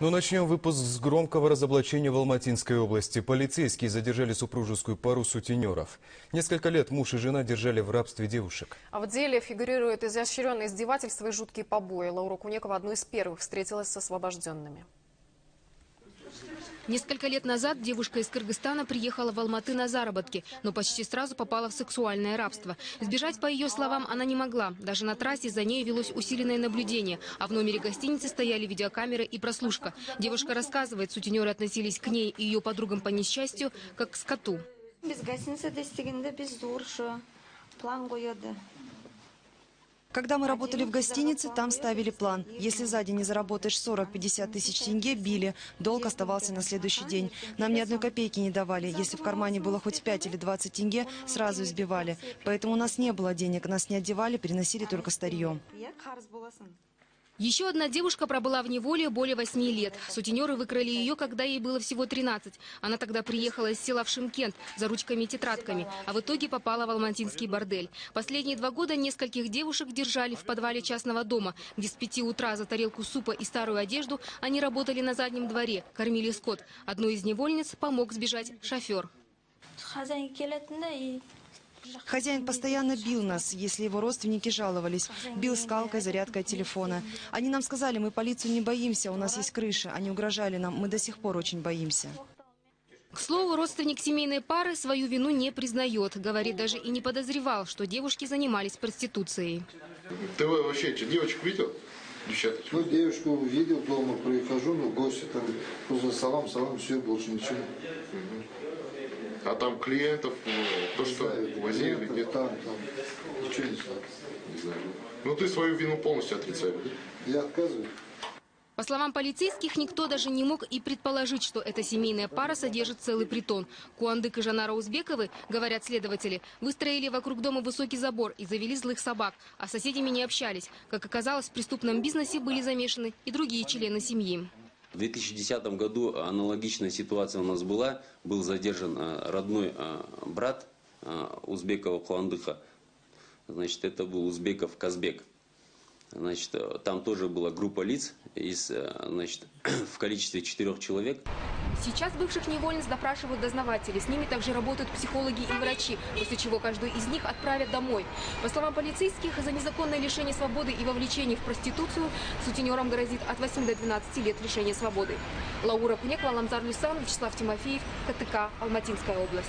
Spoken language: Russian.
Ну, начнем выпуск с громкого разоблачения в Алматинской области. Полицейские задержали супружескую пару сутенеров. Несколько лет муж и жена держали в рабстве девушек. А в деле фигурирует изощренное издевательство и жуткие побои. Лаура Кунекова одной из первых встретилась с освобожденными. Несколько лет назад девушка из Кыргызстана приехала в Алматы на заработки, но почти сразу попала в сексуальное рабство. Сбежать, по ее словам, она не могла. Даже на трассе за ней велось усиленное наблюдение, а в номере гостиницы стояли видеокамеры и прослушка. Девушка рассказывает, сутенеры относились к ней и ее подругам по несчастью, как к скоту. Без гостиницы достигнем, без дурша, план гоёды. Когда мы работали в гостинице, там ставили план. Если за день не заработаешь 40-50 тысяч тенге, били. Долг оставался на следующий день. Нам ни одной копейки не давали. Если в кармане было хоть 5 или 20 тенге, сразу избивали. Поэтому у нас не было денег, нас не одевали, переносили только старье. Еще одна девушка пробыла в неволе более 8 лет. Сутенеры выкрали ее, когда ей было всего 13. Она тогда приехала из села в Шымкент за ручками и тетрадками, а в итоге попала в алматинский бордель. Последние 2 года нескольких девушек держали в подвале частного дома, где с 5 утра за тарелку супа и старую одежду они работали на заднем дворе, кормили скот. Одной из невольниц помог сбежать шофер. Хозяин постоянно бил нас, если его родственники жаловались. Бил скалкой, зарядкой телефона. Они нам сказали, мы полицию не боимся, у нас есть крыша. Они угрожали нам, мы до сих пор очень боимся. К слову, родственник семейной пары свою вину не признает. Говорит, даже и не подозревал, что девушки занимались проституцией. Ты вообще этих девочек видел? Девчата? Ну, девушку видел дома, прихожу, ну, гости там, просто салам, все, больше ничего. А там клиентов, то, что возили, нет? Там, ничего не знаю. Не знаю. Ну, ты свою вину полностью отрицаешь, да? Я отказываюсь. По словам полицейских, никто даже не мог и предположить, что эта семейная пара содержит целый притон. Куандык и Жанара Узбековы, говорят следователи, выстроили вокруг дома высокий забор и завели злых собак, а с соседями не общались. Как оказалось, в преступном бизнесе были замешаны и другие члены семьи. В 2010 году аналогичная ситуация у нас была. Был задержан родной брат Узбекова Куандыка. Значит, это был Узбеков Казбек. Значит, там тоже была группа лиц значит, в количестве 4 человек. Сейчас бывших невольниц допрашивают дознаватели. С ними также работают психологи и врачи, после чего каждую из них отправят домой. По словам полицейских, за незаконное лишение свободы и вовлечение в проституцию сутенерам грозит от 8 до 12 лет лишения свободы. Лаура Кунекова, Ламзар Люсан, Вячеслав Тимофеев, КТК, Алматинская область.